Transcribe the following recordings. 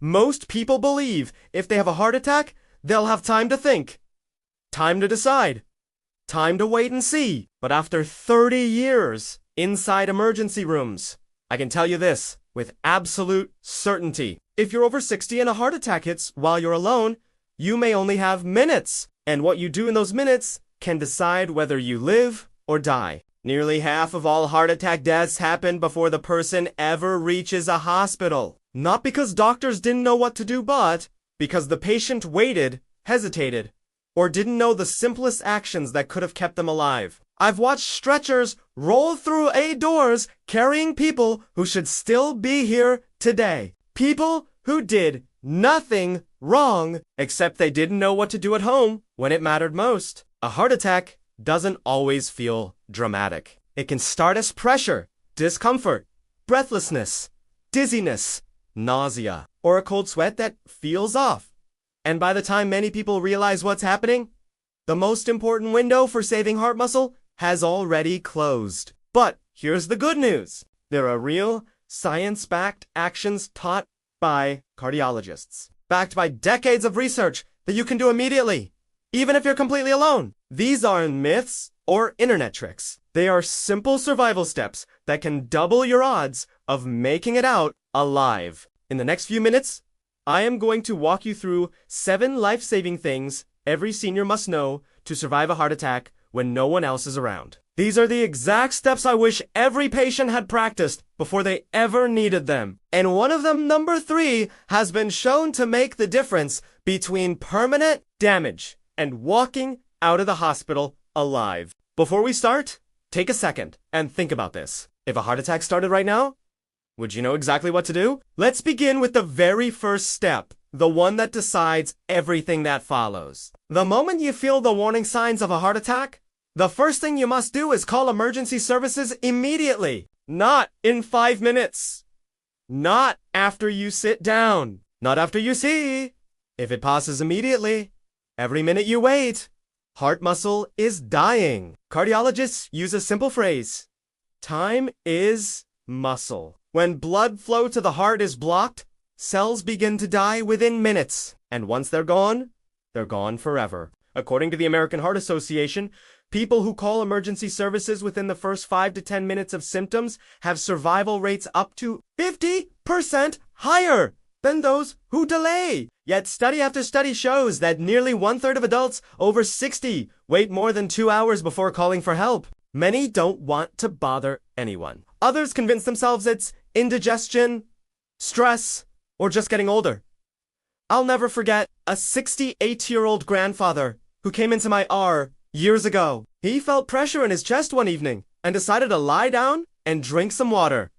Most people believe if they have a heart attack, they'll have time to think, time to decide, time to wait and see. But after 30 years inside emergency rooms, I can tell you this with absolute certainty. If you're over 60 and a heart attack hits while you're alone, you may only have minutes. And what you do in those minutes can decide whether you live or die. Nearly half of all heart attack deaths happen before the person ever reaches a hospital. Not because doctors didn't know what to do, but because the patient waited, hesitated, or didn't know the simplest actions that could have kept them alive. I've watched stretchers roll through doors carrying people who should still be here today. People who did nothing wrong, except they didn't know what to do at home when it mattered most. A heart attack doesn't always feel dramatic. It can start as pressure, discomfort, breathlessness, dizziness, nausea, or a cold sweat that feels off. And by the time many people realize what's happening, the most important window for saving heart muscle has already closed. But here's the good news. There are real, science-backed actions taught by cardiologists, backed by decades of research that you can do immediately, even if you're completely alone. These aren't myths or internet tricks. They are simple survival steps that can double your odds of making it out alive. In the next few minutes, I am going to walk you through 7 life-saving things every senior must know to survive a heart attack when no one else is around. These are the exact steps I wish every patient had practiced before they ever needed them. And one of them, number 3, has been shown to make the difference between permanent damage and walking out of the hospital alive. Before we start, take a second and think about this. If a heart attack started right now, would you know exactly what to do? Let's begin with the very first step, the one that decides everything that follows. The moment you feel the warning signs of a heart attack, the first thing you must do is call emergency services immediately. Not in 5 minutes. Not after you sit down. Not after you see. If it passes immediately, every minute you wait, heart muscle is dying. Cardiologists use a simple phrase. Time is muscle. When blood flow to the heart is blocked, cells begin to die within minutes. And once they're gone forever. According to the American Heart Association, people who call emergency services within the first 5 to 10 minutes of symptoms have survival rates up to 50% higher than those who delay. Yet study after study shows that nearly 1/3 of adults over 60 wait more than 2 hours before calling for help. Many don't want to bother anyone. Others convince themselves it's indigestion, stress, or just getting older. I'll never forget a 68-year-old grandfather who came into my ER years ago. He felt pressure in his chest one evening and decided to lie down and drink some water.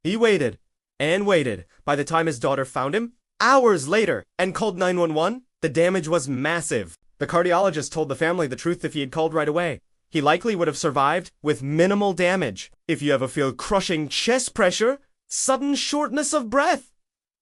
He waited and waited. By the time his daughter found him, hours later, and called 911, the damage was massive. The cardiologist told the family the truth. If he had called right away, he likely would have survived with minimal damage. If you ever feel crushing chest pressure, sudden shortness of breath,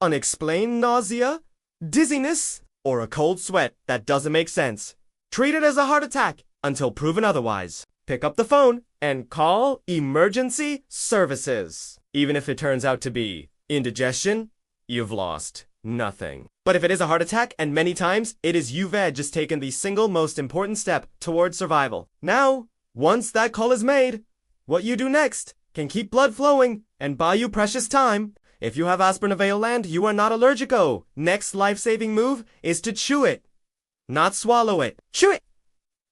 unexplained nausea, dizziness, or a cold sweat that doesn't make sense, treat it as a heart attack until proven otherwise. Pick up the phone and call emergency services. Even if it turns out to be indigestion, you've lost nothing. But if it is a heart attack, and many times it is, you've just taken the single most important step towards survival. Now, once that call is made, what you do next can keep blood flowing and buy you precious time. If you have aspirin available and you are not allergic, next life-saving move is to chew it, not swallow it. Chew it!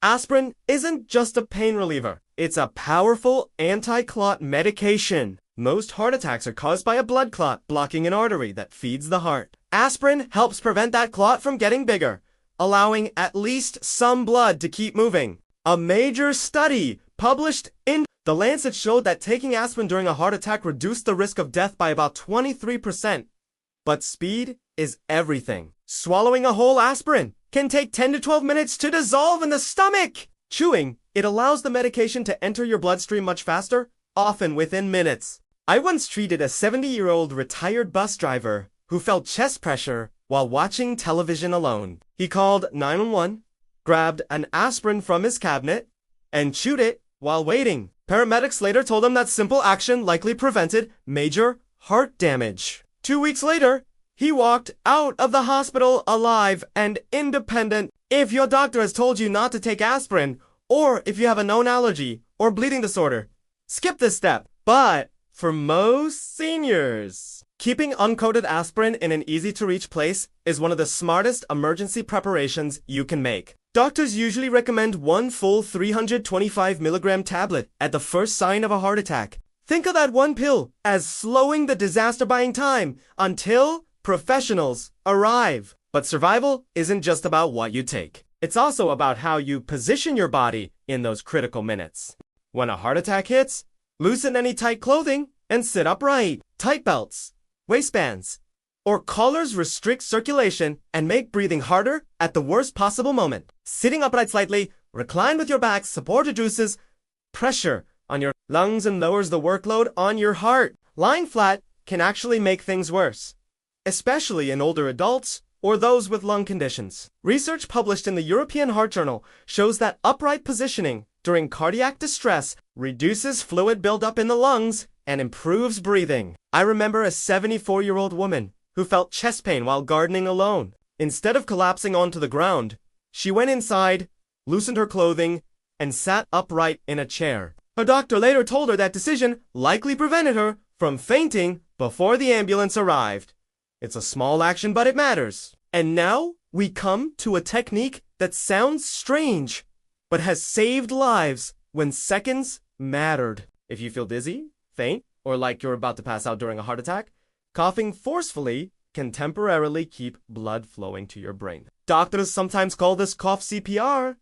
Aspirin isn't just a pain reliever. It's a powerful anti-clot medication. Most heart attacks are caused by a blood clot blocking an artery that feeds the heart. Aspirin helps prevent that clot from getting bigger, allowing at least some blood to keep moving. A major study published in The Lancet showed that taking aspirin during a heart attack reduced the risk of death by about 23%. But speed is everything. Swallowing a whole aspirin can take 10 to 12 minutes to dissolve in the stomach. Chewing, it allows the medication to enter your bloodstream much faster, often within minutes. I once treated a 70-year-old retired bus driver who felt chest pressure while watching television alone. He called 911, grabbed an aspirin from his cabinet, and chewed it while waiting. Paramedics later told him that simple action likely prevented major heart damage. 2 weeks later, He walked out of the hospital alive and independent. If your doctor has told you not to take aspirin, or if you have a known allergy or bleeding disorder, skip this step. But for most seniors, keeping uncoated aspirin in an easy-to-reach place is one of the smartest emergency preparations you can make. Doctors usually recommend one full 325 milligram tablet at the first sign of a heart attack. Think of that one pill as slowing the disaster buying time until professionals arrive. But survival isn't just about what you take. It's also about how you position your body in those critical minutes. When a heart attack hits, loosen any tight clothing and sit upright. Tight belts, waistbands, or collars restrict circulation and make breathing harder at the worst possible moment. Sitting upright slightly, recline with your back, support reduces pressure on your lungs and lowers the workload on your heart. Lying flat can actually make things worse, especially in older adults or those with lung conditions. Research published in the European Heart Journal shows that upright positioning during cardiac distress reduces fluid buildup in the lungs and improves breathing. I remember a 74-year-old woman who felt chest pain while gardening alone. Instead of collapsing onto the ground, she went inside, loosened her clothing, and sat upright in a chair. Her doctor later told her that decision likely prevented her from fainting before the ambulance arrived. It's a small action, but it matters. And now we come to a technique that sounds strange, but has saved lives when seconds mattered. If you feel dizzy, faint, or like you're about to pass out during a heart attack, coughing forcefully can temporarily keep blood flowing to your brain. Doctors sometimes call this cough CPR.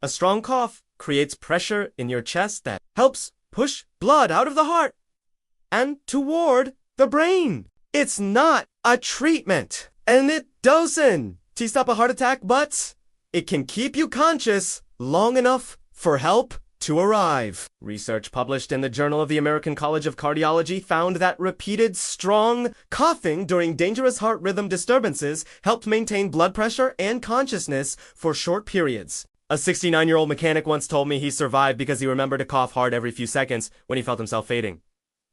A strong cough creates pressure in your chest that helps push blood out of the heart and toward the brain. It's not a treatment, and it doesn't stop a heart attack, but it can keep you conscious long enough for help to arrive. Research published in the Journal of the American College of Cardiology found that repeated strong coughing during dangerous heart rhythm disturbances helped maintain blood pressure and consciousness for short periods. A 69-year-old mechanic once told me he survived because he remembered to cough hard every few seconds when he felt himself fading.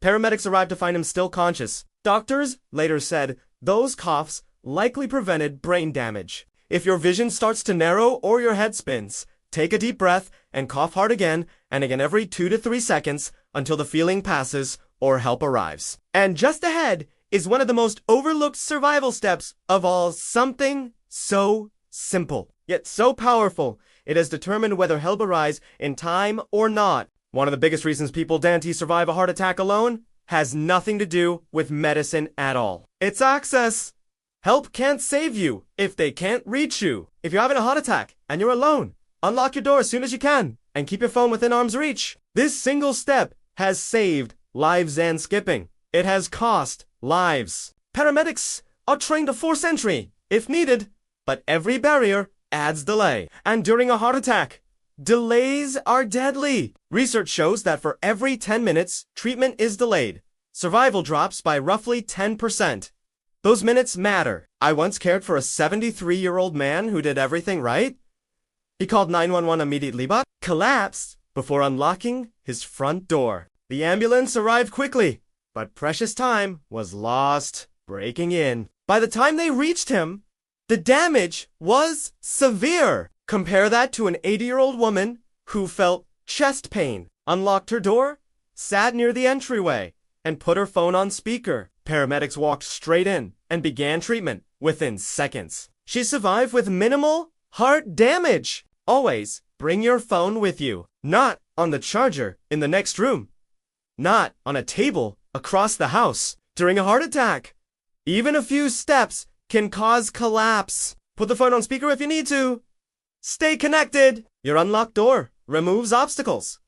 Paramedics arrived to find him still conscious. Doctors later said those coughs likely prevented brain damage. If your vision starts to narrow or your head spins, take a deep breath and cough hard again and again every 2 to 3 seconds until the feeling passes or help arrives. And just ahead is one of the most overlooked survival steps of all, something so simple, yet so powerful. It has determined whether help arrives in time or not. One of the biggest reasons people can't survive a heart attack alone has nothing to do with medicine at all. It's access. Help can't save you if they can't reach you. If you're having a heart attack and you're alone, unlock your door as soon as you can and keep your phone within arm's reach. This single step has saved lives and skipping. It has cost lives. Paramedics are trained to force entry if needed, but every barrier adds delay. And during a heart attack, delays are deadly. Research shows that for every 10 minutes treatment is delayed, survival drops by roughly 10%. Those minutes matter. I once cared for a 73-year-old man who did everything right. He called 911 immediately but collapsed before unlocking his front door. The ambulance arrived quickly, but precious time was lost breaking in. By the time they reached him, the damage was severe. Compare that to an 80-year-old woman who felt chest pain, unlocked her door, sat near the entryway, and put her phone on speaker. Paramedics walked straight in and began treatment within seconds. She survived with minimal heart damage. Always bring your phone with you, not on the charger in the next room, not on a table across the house during a heart attack. Even a few steps can cause collapse. Put the phone on speaker if you need to. Stay connected. Your unlocked door removes obstacles.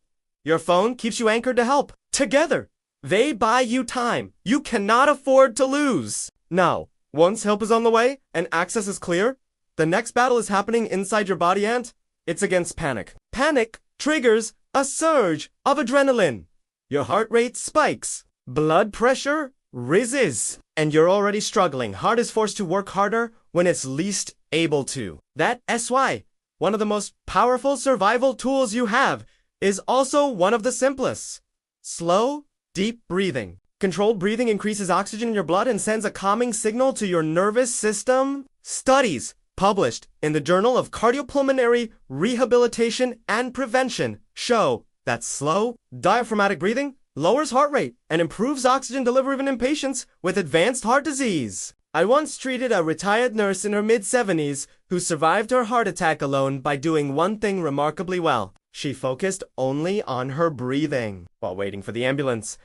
Your phone keeps you anchored to help. Together, they buy you time you cannot afford to lose. Now, once help is on the way and access is clear, the next battle is happening inside your body and it's against panic. Panic triggers a surge of adrenaline. Your heart rate spikes. Blood pressure rises. And you're already struggling. Heart is forced to work harder when it's least able to. That's why one of the most powerful survival tools you have is also one of the simplest. Slow, deep breathing. Controlled breathing increases oxygen in your blood and sends a calming signal to your nervous system. Studies published in the Journal of Cardiopulmonary Rehabilitation and Prevention show that slow, diaphragmatic breathing lowers heart rate and improves oxygen delivery in patients with advanced heart disease. I once treated a retired nurse in her mid-70s who survived her heart attack alone by doing one thing remarkably well. She focused only on her breathing. While waiting for the ambulance,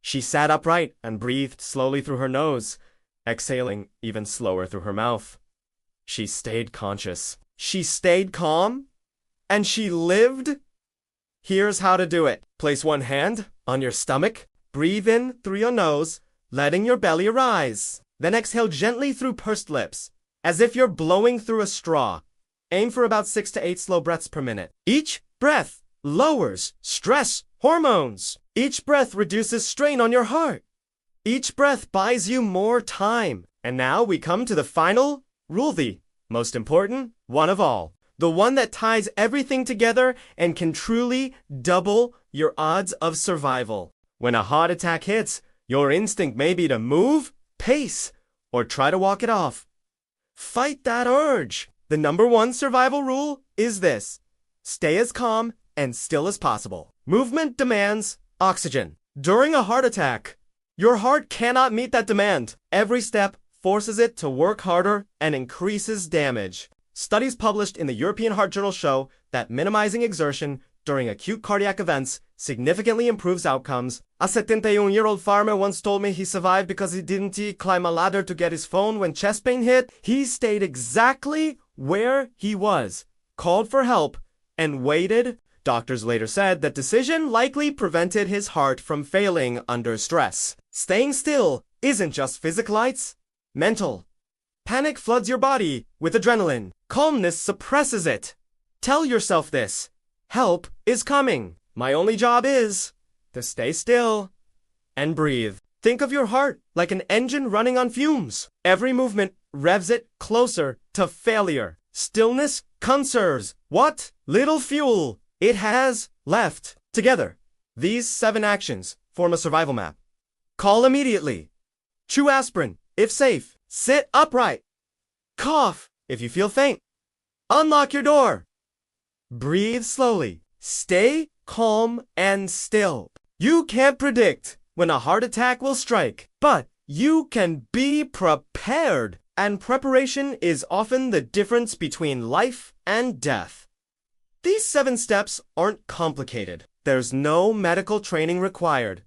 she sat upright and breathed slowly through her nose, exhaling even slower through her mouth. She stayed conscious. She stayed calm. And she lived. Here's how to do it. Place one hand on your stomach. Breathe in through your nose, letting your belly rise. Then exhale gently through pursed lips, as if you're blowing through a straw. Aim for about 6 to 8 slow breaths per minute. Each breath lowers stress hormones. Each breath reduces strain on your heart. Each breath buys you more time. And now we come to the final rule, the most important one of all. The one that ties everything together and can truly double your odds of survival. When a heart attack hits, your instinct may be to move, pace, or try to walk it off. Fight that urge. The number one survival rule is this: stay as calm and still as possible. Movement demands oxygen. During a heart attack, your heart cannot meet that demand. Every step forces it to work harder and increases damage. Studies published in the European Heart Journal show that minimizing exertion during acute cardiac events significantly improves outcomes. A 71-year-old farmer once told me he survived because he didn't climb a ladder to get his phone when chest pain hit. He stayed exactly where he was, called for help, and waited. Doctors later said that decision likely prevented his heart from failing under stress. Staying still isn't just physical, it's mental. Panic floods your body with adrenaline. Calmness suppresses it. Tell yourself this: help is coming. My only job is to stay still and breathe. Think of your heart like an engine running on fumes. Every movement revs it closer to failure. Stillness conserves what little fuel it has left. Together, these 7 actions form a survival map. Call immediately. Chew aspirin, if safe. Sit upright. Cough if you feel faint. Unlock your door. Breathe slowly. Stay calm and still. You can't predict when a heart attack will strike, but you can be prepared. And preparation is often the difference between life and death. These 7 steps aren't complicated. There's no medical training required.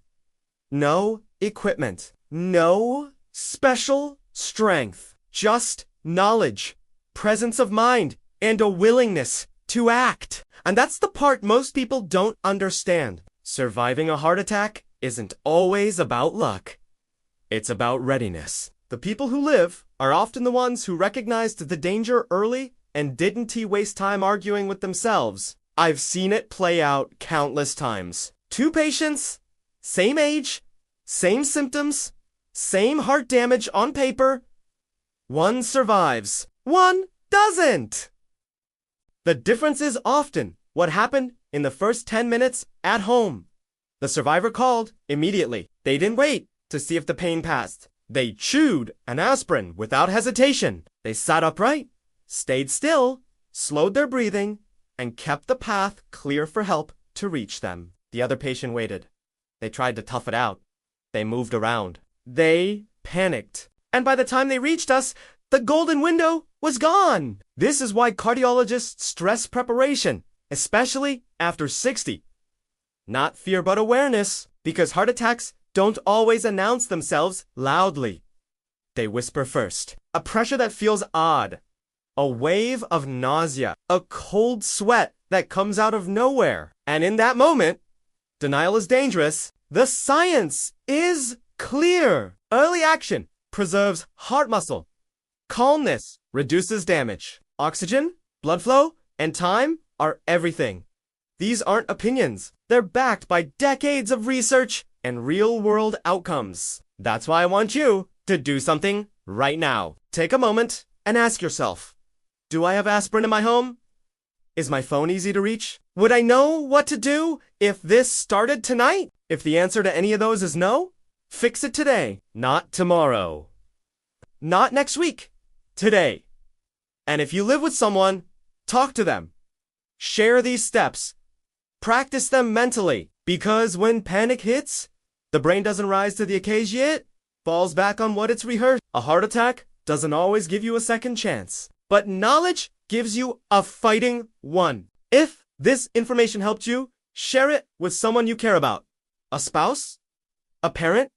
No equipment. No special strength. Just knowledge, presence of mind, and a willingness to act. And that's the part most people don't understand. Surviving a heart attack isn't always about luck. It's about readiness. The people who live are often the ones who recognized the danger early and didn't waste time arguing with themselves. I've seen it play out countless times. 2 patients, same age, same symptoms, same heart damage on paper. One survives, one doesn't. The difference is often what happened in the first 10 minutes at home. The survivor called immediately. They didn't wait to see if the pain passed. They chewed an aspirin without hesitation. They sat upright, stayed still, slowed their breathing, and kept the path clear for help to reach them. The other patient waited. They tried to tough it out. They moved around. They panicked. And by the time they reached us, the golden window was gone. This is why cardiologists stress preparation, especially after 60. Not fear but awareness, because heart attacks don't always announce themselves loudly. They whisper first. A pressure that feels odd. A wave of nausea. A cold sweat that comes out of nowhere. And in that moment, denial is dangerous. The science is clear. Early action preserves heart muscle. Calmness reduces damage. Oxygen, blood flow, and time are everything. These aren't opinions. They're backed by decades of research and real-world outcomes. That's why I want you to do something right now. Take a moment and ask yourself, do I have aspirin in my home? Is my phone easy to reach? Would I know what to do if this started tonight? If the answer to any of those is no, Fix it today, not tomorrow. Not next week, today. And if you live with someone, talk to them. Share these steps. Practice them mentally, because when panic hits, the brain doesn't rise to the occasion, it falls back on what it's rehearsed. A heart attack doesn't always give you a second chance, but knowledge gives you a fighting one. If this information helped you, share it with someone you care about. A spouse? A parent?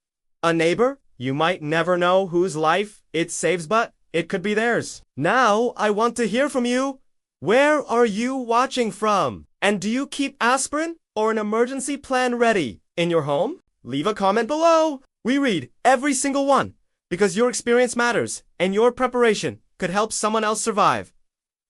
A neighbor? You might never know whose life it saves, but it could be theirs. Now, I want to hear from you. Where are you watching from? And do you keep aspirin or an emergency plan ready in your home? Leave a comment below. We read every single one because your experience matters and your preparation could help someone else survive.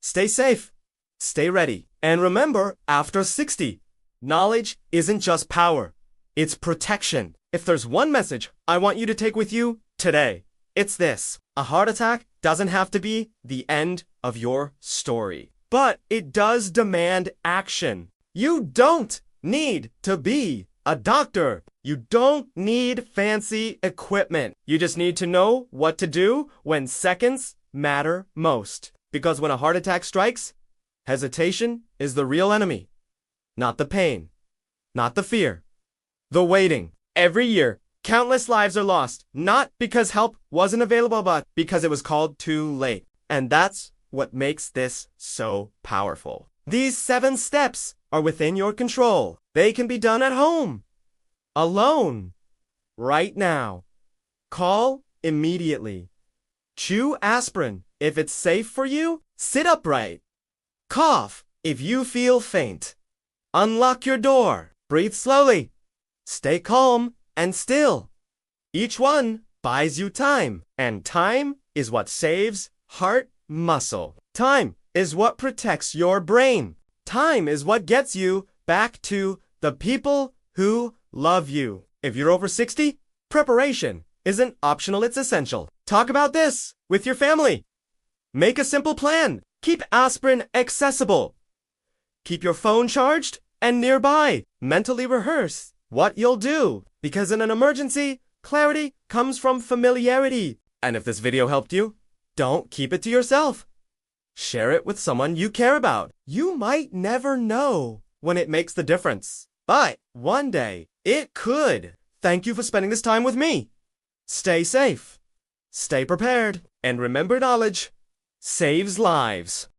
Stay safe, stay ready, and remember, after 60, knowledge isn't just power, it's protection. If there's one message I want you to take with you today, it's this. A heart attack doesn't have to be the end of your story, but it does demand action. You don't need to be a doctor. You don't need fancy equipment. You just need to know what to do when seconds matter most. Because when a heart attack strikes, hesitation is the real enemy. Not the pain, not the fear, the waiting. Every year, countless lives are lost, not because help wasn't available, but because it was called too late. And that's what makes this so powerful. These 7 steps are within your control. They can be done at home, alone, right now. Call immediately. Chew aspirin if it's safe for you. Sit upright. Cough if you feel faint. Unlock your door. Breathe slowly. Stay calm and still. Each one buys you time, and time is what saves heart muscle. Time is what protects your brain. Time is what gets you back to the people who love you. If you're over 60, preparation isn't optional, it's essential. Talk about this with your family. Make a simple plan. Keep aspirin accessible. Keep your phone charged and nearby. Mentally rehearse what you'll do, because in an emergency, clarity comes from familiarity. And if this video helped you, don't keep it to yourself. Share it with someone you care about. You might never know when it makes the difference, but one day it could. Thank you for spending this time with me. Stay safe, stay prepared, and remember, knowledge saves lives.